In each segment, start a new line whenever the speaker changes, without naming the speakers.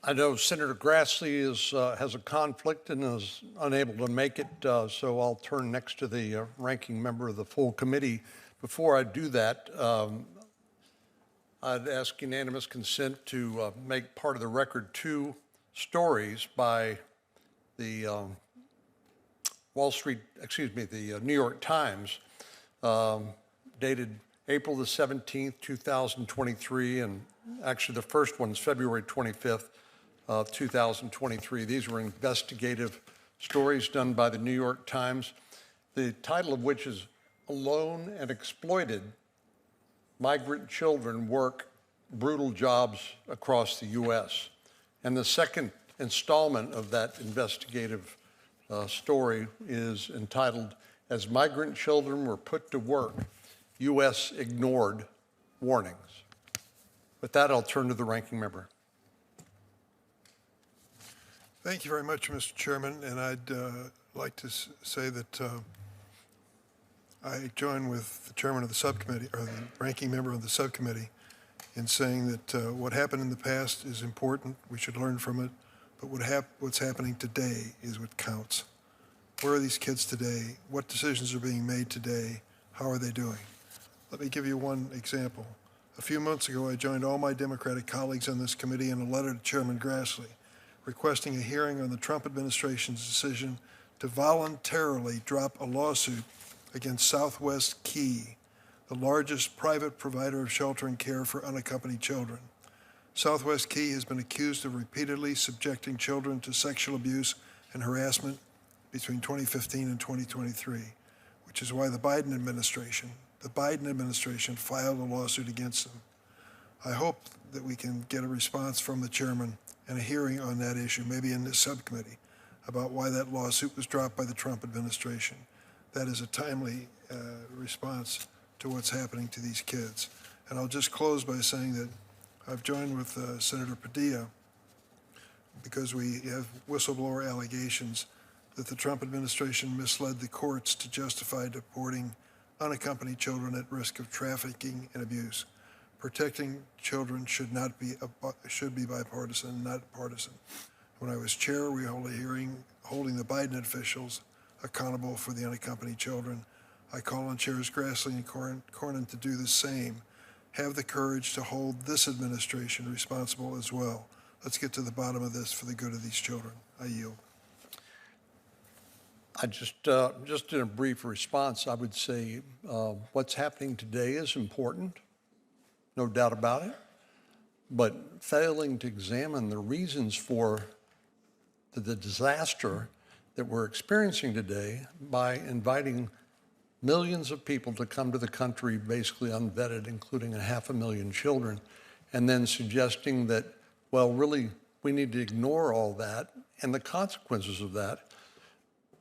I know Senator Grassley has a conflict and is unable to make it, so I'll turn next to the ranking member of the full committee. Before I do that, I'd ask unanimous consent to make part of the record two stories by the the New York Times, dated April the 17th, 2023, and actually the first one is February 25th, 2023. These were investigative stories done by the New York Times, the title of which is Alone and Exploited, Migrant Children Work Brutal Jobs Across the U.S. And the second installment of that investigative story is entitled, As Migrant Children Were Put to Work, U.S. Ignored Warnings. With that, I'll turn to the ranking member.
Thank you very much, Mr. Chairman, and I'd like to say that I join with the chairman of the subcommittee, or the ranking member of the subcommittee, in saying that what happened in the past is important. We should learn from it, but what's happening today is what counts. Where are these kids today? What decisions are being made today? How are they doing? Let me give you one example. A few months ago, I joined all my Democratic colleagues on this committee in a letter to Chairman Grassley requesting a hearing on the Trump administration's decision to voluntarily drop a lawsuit against Southwest Key, the largest private provider of shelter and care for unaccompanied children. Southwest Key has been accused of repeatedly subjecting children to sexual abuse and harassment between 2015 and 2023, which is why the Biden administration filed a lawsuit against them. I hope that we can get a response from the chairman and a hearing on that issue, maybe in this subcommittee, about why that lawsuit was dropped by the Trump administration. That is a timely response to what's happening to these kids. And I'll just close by saying that I've joined with Senator Padilla because we have whistleblower allegations that the Trump administration misled the courts to justify deporting unaccompanied children at risk of trafficking and abuse. Protecting children should be bipartisan, not partisan. When I was chair, we held a hearing holding the Biden officials accountable for the unaccompanied children. I call on Chairs Grassley and Cornyn to do the same. Have the courage to hold this administration responsible as well. Let's get to the bottom of this for the good of these children. I yield.
I just in a brief response, I would say what's happening today is important, no doubt about it, but failing to examine the reasons for the disaster that we're experiencing today by inviting millions of people to come to the country basically unvetted, including 500,000 children, and then suggesting that, well, really, we need to ignore all that and the consequences of that,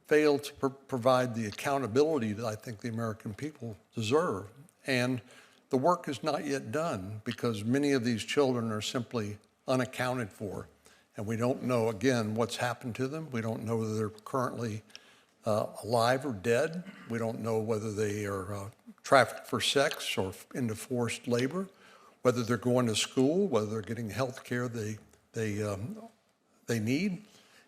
fail to provide the accountability that I think the American people deserve. And the work is not yet done because many of these children are simply unaccounted for. And we don't know, again, what's happened to them. We don't know whether they're currently alive or dead. We don't know whether they are trafficked for sex or into forced labor, whether they're going to school, whether they're getting health care they need.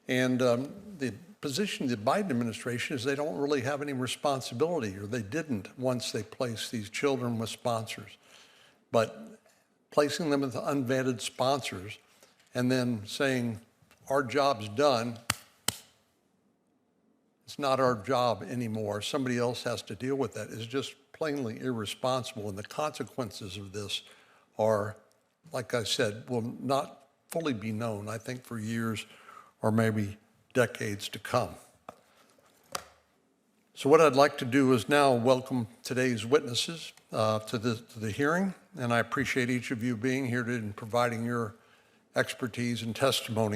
And the position of the Biden administration is they don't really have any responsibility, or they didn't once they placed these children with sponsors. But placing them with unvetted sponsors and then saying, our job's done, it's not our job anymore, somebody else has to deal with that, is just plainly irresponsible. And the consequences of this are, like I said, will not fully be known, I think, for years or maybe decades to come. So what I'd like to do is now welcome today's witnesses to the hearing, and I appreciate each of you being here and providing your expertise and testimony.